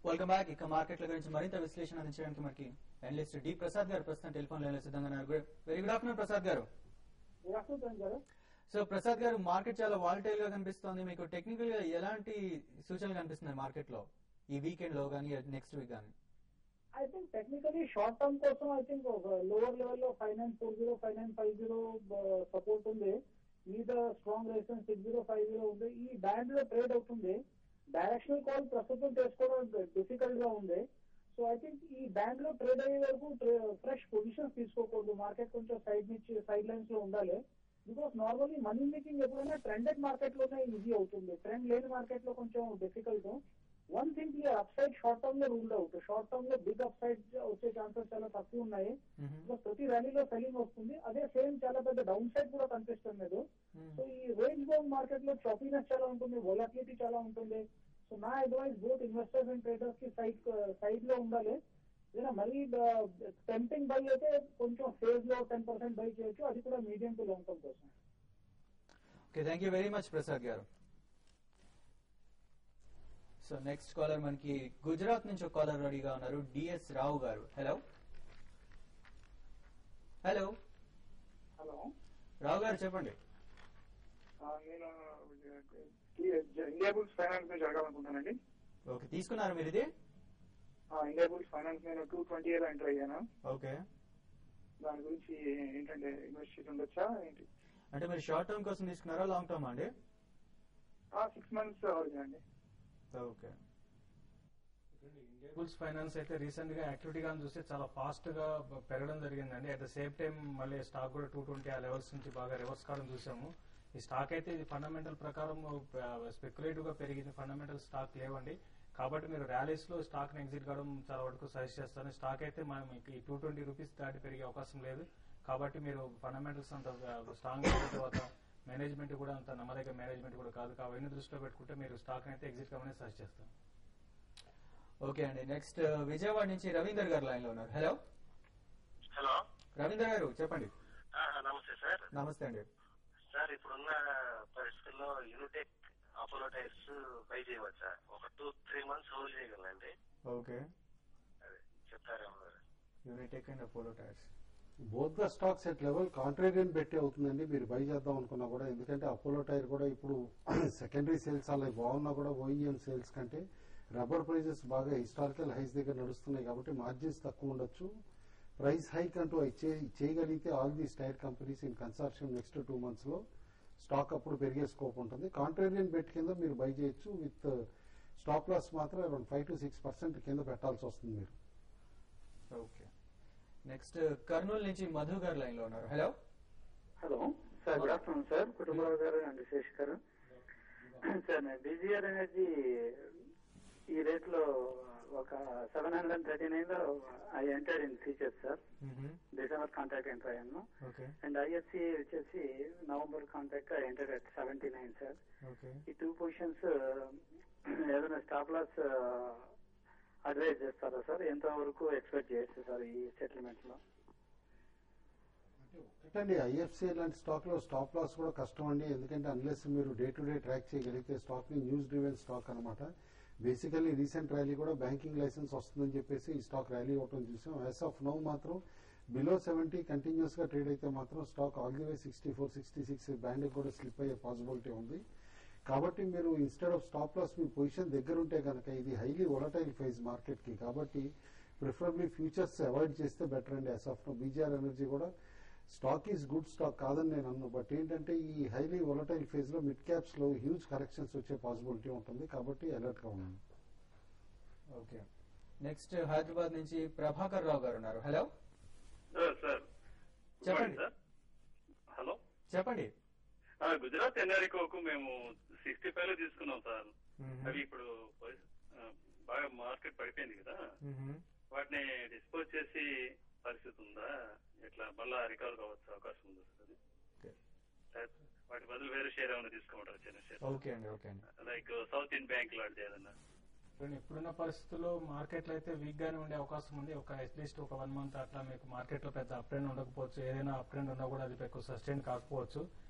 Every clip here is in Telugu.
Welcome back. ఇక మార్కెట్ల గురించి మరింత విశ్లేషణ అందించడానికి మనకి అనలిస్ట్ డి ప్రసాద్ గారు ప్రస్తుతం టెలిఫోన్ లైన్ లో సిద్ధంగా ఉన్నారు. Very good afternoon Prasad garu. So Prasad గారు, మార్కెట్ చాలా వాలటైల్ గా కనిపిస్తోంది. మీకు టెక్నికల్ గా ఎలాంటి సూచనలు కనిపిస్తున్నాయి మార్కెట్ లో ఈ వీకెండ్ లో కానీ నెక్స్ట్ వీక్ కానీ? I think technically short term కోసం ఐ థింక్ లోవర్ లెవెల్ లో 5940 5950 సపోర్ట్ ఉంది. మీద స్ట్రాంగ్ రెసిస్టెన్స్ 6050 ఉంది. ఈ బ్యాండ్ లో ట్రేడ్ అవుతుంది. డైరెక్షనల్ కాల్ ప్రస్తుతం చేసుకోవడం డిఫికల్ట్ గా ఉంది. సో ఐ థింక్ ఈ బ్యాండ్ లో ట్రేడ్ అయ్యే వరకు ఫ్రెష్ పొజిషన్స్ తీసుకోకూడదు. మార్కెట్ కొంచెం సైడ్ లైన్స్ లో ఉండాలి. బికాస్ నార్మల్లీ మనీ మేకింగ్ ఎప్పుడైనా ట్రెండెడ్ మార్కెట్ లోనే ఈజీ అవుతుంది. ట్రెండ్ లేని మార్కెట్ లో కొంచెం difficult. One thing clear, up side short term లో రూల్డ్ అవుట్. షార్ట్ టర్మ్ లో బిగ్ అప్ సైడ్ వచ్చే ఛాన్సెస్ చాలా తక్కువ ఉన్నాయి. ప్రతి ర్యాలీలో సెల్లింగ్ వస్తుంది. అదే సేమ్ చాలా పెద్ద డౌన్ సైడ్ కూడా కనిపిస్తుంది లేదు. సో ఈ రేంజ్ బౌండ్ మార్కెట్ లో చాపీనెస్ చాలా ఉంటుంది, వొలటిలిటీ చాలా ఉంటుంది. సో నా advice both investors and traders కి సైడ్ లో ఉండాలి. ఏదైనా మరీ టెంపింగ్ బై అయితే కొంచెం ఫేజ్ లో 10% బై చేయొచ్చు. అది కూడా మీడియం టు లాంగ్ టర్మ్ కోసం. Okay, thank you very much Prasad garu. So next caller మనకి గుజరాత్ నుంచి ఒక కాలర్ రెడీగా ఉన్నారు, డిఎస్ రావు గారు. హలో హలో హలో రావు గారు చెప్పండి. నేను ఇండియా బుల్స్ ఫైనాన్స్ నుంచి అడగాలనుకుంటానండి. ఓకే, తీసుకున్నారు మీరు ఇది? ఇండియా బుల్స్ ఫైనాన్స్ నేను 220 లో ఎంటర్ అయ్యాను. ఓకే, దాని గురించి ఏంటంటే ఇన్వెస్ట్ చేసి ఉండొచ్చా ఏంటి? అంటే మీరు షార్ట్ టర్మ్ కోసం తీసుకున్నారా, లాంగ్ టర్మ్ అండి? 6 months అవుతుందండి. ఓకే, ఇండియా బుల్స్ ఫైనాన్స్ అయితే రీసెంట్ గా యాక్టివిటీ గా చూస్తే చాలా ఫాస్ట్ గా పెరగడం జరిగిందండి. అట్ ద సేమ్ టైం మళ్ళీ స్టాక్ కూడా 220 ఆ లెవెల్స్ నుంచి బాగా రివర్స్ కావడం చూసాము. ఈ స్టాక్ అయితే ఇది ఫండమెంటల్ ప్రకారం స్పెక్యులేటివ్ గా పెరిగింది, ఫండమెంటల్ స్టాక్ లేవండి. కాబట్టి మీరు ర్యాలీస్ లో స్టాక్ ని ఎగ్జిట్ కావడం చాలా వరకు సజెస్ట్ చేస్తాను. స్టాక్ అయితే మనం ఈ 220 రూపీస్ దాటి పెరిగే అవకాశం లేదు. కాబట్టి మీరు ఫండమెంటల్స్ అంత స్ట్రాంగ్ అయిన తర్వాత మేనేజ్మెంట్ కూడా అంత నమ్మదగ్గ మేనేజ్మెంట్ కూడా కాదు. అవన్నీ దృష్టిలో పెట్టుకుంటే మీరు స్టాక్ అయితే ఎగ్జిట్ కావాలని సజెస్ట్ చేస్తాను. ఓకే అండి, నెక్స్ట్ విజయవాడ నుంచి రవీందర్ గారు లైన్ లో ఉన్నారు. హలో హలో రవీందర్ గారు చెప్పండి. నమస్తే సార్. నమస్తే అండి. సార్ ఇప్పుడున్న పరిస్థితుల్లో యూనిటెక్, అపోలో టైర్స్ బై చేయవచ్చా? ఒక 2-3 months హోల్డ్ చేయగలండి. ఓకే, అదే చెప్తారేమో. Unitech and Apollo Tyres both the stocks at level contrarian పెట్టి అవుతుందండి మీరు బై చేద్దాం అనుకున్నా కూడా. ఎందుకంటే అపోలో టైర్ కూడా ఇప్పుడు సెకండరీ సేల్స్ అలా బాగున్నా కూడా ఓఈఎం సేల్స్ కంటే రబ్బర్ ప్రైజెస్ బాగా హిస్టారికల్ హైస్ దగ్గర నడుస్తున్నాయి కాబట్టి మార్జిన్స్ తక్కువ ఉండొచ్చు. ప్రైస్ హైక్ అంటూ చేయగలిగితే all these tyre companies in consortium next 2 months లో స్టాక్ అప్పుడు పెరిగే స్కోప్ ఉంటుంది. కాంట్రేరియన్ బెట్ కింద మీరు బై చేయొచ్చు. విత్ స్టాప్ లాస్ మాత్రం అరౌండ్ 5 to 6% కింద పెట్టాల్సి వస్తుంది మీరు. ఓకే, నెక్స్ట్ కర్నూలు నుంచి మధు గారు లైన్ లో ఉన్నారు. Hello hello sir, good afternoon sir. Kutumbarao గారు అండ్ శేష్ గారు. సార్ నేను బీజీఆర్ ఎనర్జీ ఈ రేట్ లో ఒక 739 లో I entered in features sir. December contract enter అయ్యాను. అండ్ ఐఎఫ్సి వచ్చేసి November contract I entered at 79 sir. ఈ 2 పొజిషన్స్ ఏదైనా స్టాప్ లాస్ అడ్వైజ్ చేస్తారా సార్? ఎంత వరకు ఎక్స్పెక్ట్ చేయొచ్చు సార్ ఈ సెటిల్మెంట్ లో? ఒకటండి, ఐఎఫ్సి లాంటి స్టాక్ లో స్టాప్ లాస్ కూడా కష్టం అండి. ఎందుకంటే అన్లెస్ మీరు డే టు డే ట్రాక్ చేయగలిగితే స్టాక్ ని న్యూస్ డ్రివెన్ స్టాక్ అనమాట. బేసికల్లీ రీసెంట్ ర్యాలీ కూడా బ్యాంకింగ్ లైసెన్స్ వస్తుందని చెప్పేసి ఈ స్టాక్ ర్యాలీ అవటం చూసాం. యాజ్ ఆఫ్ నౌ మాత్రం బిలో 70 కంటిన్యూస్ గా ట్రేడ్ అయితే మాత్రం stock all the way 64-66 band కూడా స్లిప్ అయ్యే పాసిబిలిటీ ఉంది. కాబట్టి మీరు ఇన్స్టెడ్ ఆఫ్ స్టాప్ లాస్ మీ పొజిషన్ దగ్గర ఉంటే కనుక ఇది హైలీ వొలటైల్ ఫేజ్ మార్కెట్ కి, కాబట్టి ప్రిఫరబ్లీ ఫ్యూచర్స్ అవాయిడ్ చేస్తే బెటర్ అండి. As of now BGR energy కూడా స్టాక్ ఈజ్ గుడ్ స్టాక్ కాదని నేను అన్ను. బట్ ఏంటంటే ఈ హైలీ వొలటైల్ ఫేజ్ లో మిడ్ క్యాప్స్ లో హ్యూజ్ కరెక్షన్స్ వచ్చే పాసిబిలిటీ ఉంటుంది. కాబట్టి అలర్ట్ గా ఉన్నాను. ఓకే, నెక్స్ట్ హైదరాబాద్ నుంచి ప్రభాకర్ రావు గారు ఉన్నారు. హలో సార్ చెప్పండి. హలో చెప్పండి. గుజరాత్ ఎన్ఆర్ఈకోకు మేము 65 లో తీసుకున్నాం సార్. అవి ఇప్పుడు బాగా మార్కెట్ పడిపోయింది కదా, వాటిని డిస్పోజ్ చేసి పరిస్థితి ఉందా? ఎట్లా మళ్ళా రికవర్ కావచ్చు అవకాశం ఉందా సార్? వాటి బదులు వేరే షేర్ ఏమైనా తీసుకోమంటారు? చిన్న షేర్. ఓకే అండి, ఓకే అండి. లైక్ సౌత్ ఇండియన్ బ్యాంక్ లాంటిది ఏదన్నా? ఇప్పుడున్న పరిస్థితుల్లో మార్కెట్లో అయితే వీక్ గానే ఉండే అవకాశం ఉంది. ఒక అట్లీస్ట్ ఒక 1 month అట్లా మీకు మార్కెట్ లో పెద్ద అప్ ట్రెండ్ ఉండకపోవచ్చు. ఏదైనా అప్ ట్రెండ్ ఉన్నా కూడా అది ఎక్కువ సస్టైన్ కాకపోవచ్చు.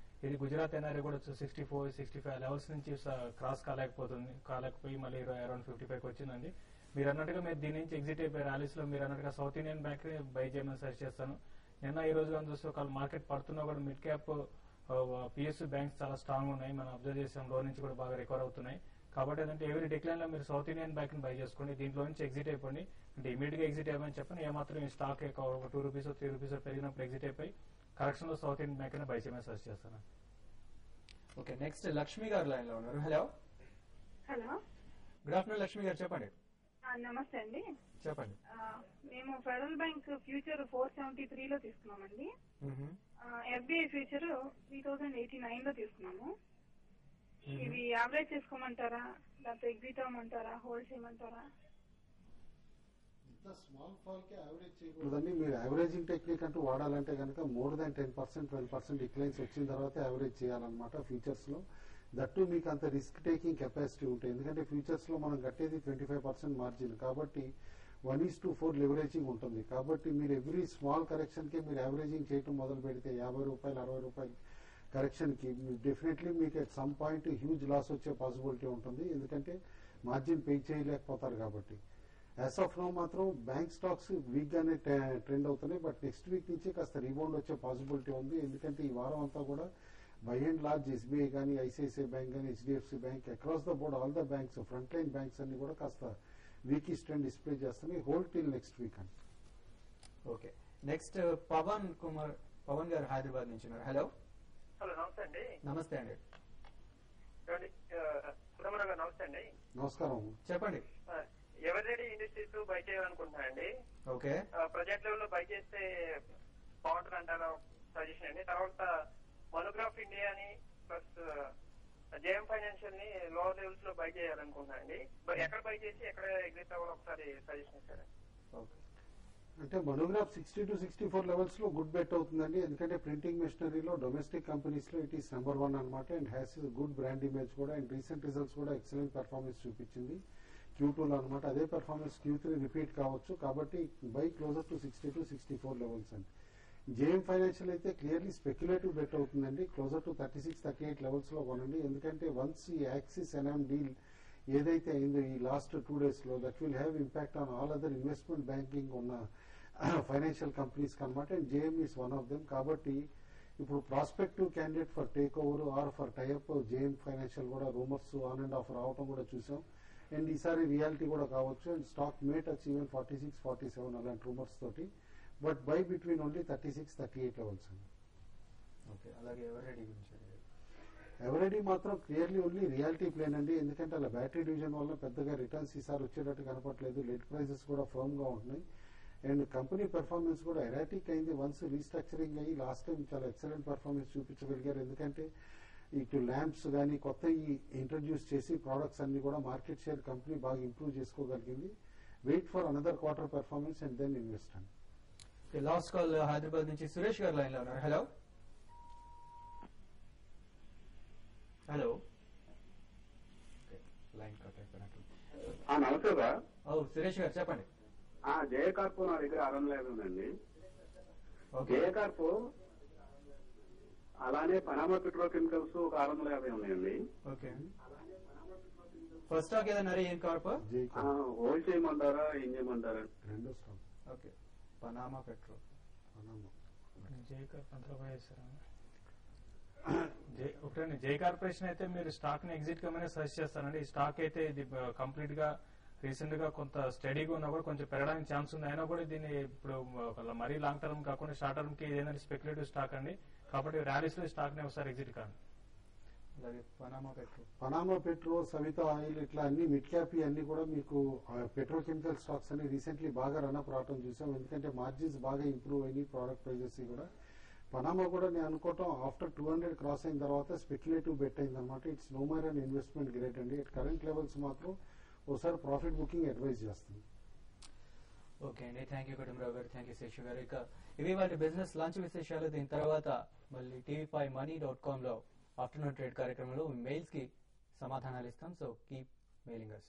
ఇది గుజరాత్ ఎన్ఆర్ఐ కూడా 64-65 లెవెల్స్ నుంచి క్రాస్ కాలేకపోయి మళ్ళీ అరౌండ్ 55 వచ్చిందండి. మీరు అన్నట్టుగా మీరు దీని నుంచి ఎగ్జిట్ అయిపోయి ర్యాలీస్ లో మీరు అన్నట్టుగా సౌత్ ఇండియన్ బ్యాంక్ బై చేయమని సజెస్ట్ చేస్తాను. నిన్న ఈ రోజు కానీ చూస్తే ఒక మార్కెట్ పడుతున్నా కూడా మిడ్ క్యాప్ పిఎస్యూ బ్యాంక్స్ చాలా స్ట్రాంగ్ ఉన్నాయి. మనం అబ్జర్వ్ చేసాం, లో నుంచి కూడా బాగా రికవర్ అవుతున్నాయి. కాబట్టి ఏంటంటే ఎవరి డిక్లైన్ లో మీరు సౌత్ ఇండియన్ బ్యాంక్ ని బై చేసుకోండి. దీంట్లో నుంచి ఎగ్జిట్ అయిపోండి. అంటే ఇమీడియట్ గా ఎగ్జిట్ అయ్యమని చెప్పండి. ఏమాత్రం ఈ స్టాక్ ఒక 2 రూపీస్ 3 రూపీస్ పెరిగినప్పుడు ఎగ్జిట్ అయిపోయి కరెక్షన్ లో సౌత్ ఇండియన్ బ్యాంక్ ని బై చేయమని సజెస్ట్ చేస్తాను. ఓకే, నెక్స్ట్ లక్ష్మి గారు లైన్ లో ఉన్నారు. Hello hello, good afternoon Lakshmi గారు, చెప్పండి. నమస్తే అండి. చెప్పండి. మేము ఫెడరల్ బ్యాంక్ ఫ్యూచర్ 473 లో తీసుకున్నామండి. ఎఫ్బిఐ ఫ్యూచర్ 3089 లో తీసుకున్నాము. ఇవి యావరేజ్ చేసుకోమంటారా, లేకపోతే ఎగ్జిట్ అవ్వమంటారా, హోల్డ్ చేయమంటారా? స్మాల్ ఫాల్ కి యావరేజ్ చేయకూడదండి. మీరు యావరేజింగ్ టెక్నిక్ అంటూ వాడాలంటే కనుక మోర్ దాన్ 10% 12% డిక్లైన్స్ వచ్చిన తర్వాత యావరేజ్ చేయాలన్నమాట ఫ్యూచర్స్ లో. దట్టు మీకు అంత రిస్క్ టేకింగ్ కెపాసిటీ ఉంటుంది. ఎందుకంటే ఫ్యూచర్స్ లో మనం కట్టేది 25% మార్జిన్ కాబట్టి 1:4 లివరేజింగ్ ఉంటుంది. కాబట్టి మీరు ఎవ్రీ స్మాల్ కరెక్షన్ కి మీరు యావరేజింగ్ చేయడం మొదలు పెడితే 50 రూపాయలు 60 రూపాయలు కరెక్షన్ కి డెఫినెట్లీ మీకు at some point huge loss వచ్చే పాసిబిలిటీ ఉంటుంది. ఎందుకంటే మార్జిన్ పే చేయలేకపోతారు కాబట్టి. యాజ్ ఆఫ్ నో మాత్రం బ్యాంక్ స్టాక్స్ వీక్ గానే ట్రెండ్ అవుతున్నాయి. బట్ నెక్స్ట్ వీక్ నుంచి కాస్త రీబౌండ్ వచ్చే పాసిబిలిటీ ఉంది. ఎందుకంటే ఈ వారం అంతా కూడా బై అండ్ లార్జ్ ఎస్బీఐ కానీ, ఐసిఐసిఐ బ్యాంక్ కానీ, HDFC bank, across the board all the banks, front line banks అన్ని కూడా కాస్త వీకిష్ ట్రెండ్ డిస్ప్లే చేస్తున్నాయి. హోల్డ్ టిల్ నెక్స్ట్ వీక్ అండి. ఓకే, నెక్స్ట్ పవన్ గారు హైదరాబాద్ నుంచి ఉన్నారు. హలో హలో, నమస్తే అండి. నమస్తే అండి. సుబ్రహ్మణ్యం గారు నమస్తే అండి. నమస్కారం, చెప్పండి. ఎవరిరెడీ ఇండస్ట్రీస్ బై చేయాలనుకుంటున్నానండి. ఓకే, ప్రొజెక్ట్ లెవెల్ లో బై చేస్తే బాగుంటుంది అంటారా సజెషన్ అండి. తర్వాత మోనోగ్రాఫ్ ఇండియా అని ప్లస్ జేఎం ఫైనాన్షియల్ ని లోవర్ లెవెల్స్ లో బై చేయాలనుకుంటున్నానండి. ఎక్కడ బై చేసి ఎక్కడ ఎగ్జిట్ అవ్వాలో ఒకసారి సజెషన్ ఇస్తారా? అంటే మోనోగ్రాఫ్ 60 to 64 లెవెల్స్ లో గుడ్ బెట్ అవుతుందండి. ఎందుకంటే ప్రింటింగ్ మెషినరీలో డొమెస్టిక్ కంపెనీస్ లో ఇట్ ఈస్ నెంబర్ 1 అనమాట. And has good brand image కూడా. అండ్ రీసెంట్ రిజల్ట్స్ కూడా ఎక్సలెంట్ పెర్ఫార్మెన్స్ చూపించింది Q2 లో అనమాట. అదే పెర్ఫార్మెన్స్ Q3 రిపీట్ కావచ్చు. కాబట్టి by closer to 60 to 64 levels అండి. జేఎం ఫైనాన్షియల్ అయితే క్లియర్లీ స్పెక్యులేటివ్ బెట్ అవుతుందండి. క్లోజర్ టు 36-38 లెవెల్స్ లో కొనండి. ఎందుకంటే వన్స్ ఈ యాక్సిస్ ఎన్ఎం డీల్ ఏదైతే అయిందో ఈ లాస్ట్ 2 days లో, that will have impact on all other investment banking ఉన్న ఫైనాన్షియల్ కంపెనీస్ అనమాట. And JM is one of them. కాబట్టి ఇప్పుడు prospective candidate for take over or for tie up JM financial కూడా రూమర్స్ ఆన్ అండ్ ఆఫ్ రావటం కూడా చూసాం. అండ్ ఈసారి రియాలిటీ కూడా కావచ్చు. And stock may touch even 46-47 అలాంటి రూమర్స్ తోటి. But by between only 36-38 levels అండి. ఓకే, అలాగే ఎవరెడీ గురించి ఎవరెడీ మాత్రం క్లియర్లీ ఓన్లీ రియాలిటీ ప్లేన్ అండి. ఎందుకంటే అలా బ్యాటరీ డివిజన్ వల్ల పెద్దగా రిటర్న్స్ ఈసారి వచ్చేటట్టు కనపట్లేదు. లెడ్ ప్రైజెస్ కూడా ఫర్మ్ గా ఉంటున్నాయి. అండ్ కంపెనీ పెర్ఫార్మెన్స్ కూడా ఎరాటిక్ అయింది. వన్స్ రీస్ట్రక్చరింగ్ అయ్యి లాస్ట్ టైం చాలా ఎక్సలెంట్ పెర్ఫార్మెన్స్ చూపించగలిగారు. ఎందుకంటే ఇటు ల్యాంప్స్ కానీ కొత్త ఇంట్రడ్యూస్ చేసి ప్రోడక్ట్స్ అన్ని కూడా మార్కెట్ షేర్ కంపెనీ బాగా ఇంప్రూవ్ చేసుకోగలిగింది. Wait for another quarter performance and then invest అండి. లాస్ట్ కాల్ హైదరాబాద్ నుంచి సురేష్ గారు లైన్ లో ఉన్నారు. హలో హలో, లైన్ కట్ అయిపోయినట్టు. నమస్తే సార్. సురేష్ గారు చెప్పండి. జయ కార్పు నా దగ్గర 650 ఉందండి. జయ కార్పు అలానే పనామా పెట్రోకెమికల్స్ ఒక 650 ఉన్నాయండి. ఓకే, ఫస్ట్ స్టాక్ ఏదన్నా ఏం కార్ప్ హోల్డ్ చేయమంటారా, ఏం చేయమంటారా? రెండో స్టాక్. Okay, Panama petro. ఒకటండి, జై కార్పొరేషన్ అయితే మీరు స్టాక్ ని ఎగ్జిట్ కమని సజెస్ట్ చేస్తానండి. ఈ స్టాక్ అయితే ఇది కంప్లీట్ గా రీసెంట్ గా కొంత స్టడీగా ఉన్నా కూడా కొంచెం పెరగడానికి ఛాన్స్ ఉంది. అయినా కూడా దీన్ని ఇప్పుడు మరీ లాంగ్ టర్మ్ కాకుండా షార్ట్ టర్మ్ కి ఏదైనా స్పెక్యులేటివ్ స్టాక్ అండి. కాబట్టి ర్యాలీస్ లో స్టాక్ ని ఒకసారి ఎగ్జిట్ కాండి. పనామా పెట్రో, సవిత ఆయిల్ ఇట్లా అన్ని మిడ్ క్యాప్ అన్ని కూడా మీకు పెట్రోకెమికల్ స్టాక్స్ అన్ని రీసెంట్లీ బాగా రన్అప్ రావడం చూసాం. ఎందుకంటే మార్జిన్స్ బాగా ఇంప్రూవ్ అయినాయి, ప్రోడక్ట్ ప్రైజెస్ కూడా. పనామా కూడా నేను అనుకోవటం ఆఫ్టర్ 200 క్రాస్ అయిన తర్వాత స్పెక్యులేటివ్ బెట్ అయింది అనమాట. It's no more and investment great అండి. ఎట్ కరెంట్ లెవెల్స్ మాత్రం ఒకసారి ప్రాఫిట్ బుకింగ్ అడ్వైజ్ చేస్తుంది. ఓకే అండి, thank you Kutumbarao garu, thank you Seshu గారు. ఇక ఇవి వాటి బిజినెస్ లంచ్ విశేషాలు. దీని తర్వాత మళ్ళీ tv5money.com లో ఆఫ్టర్నూన్ ట్రేడ్ కార్యక్రమంలో మెయిల్స్ కి సమాధానాలు ఇస్తాం. So keep mailing us.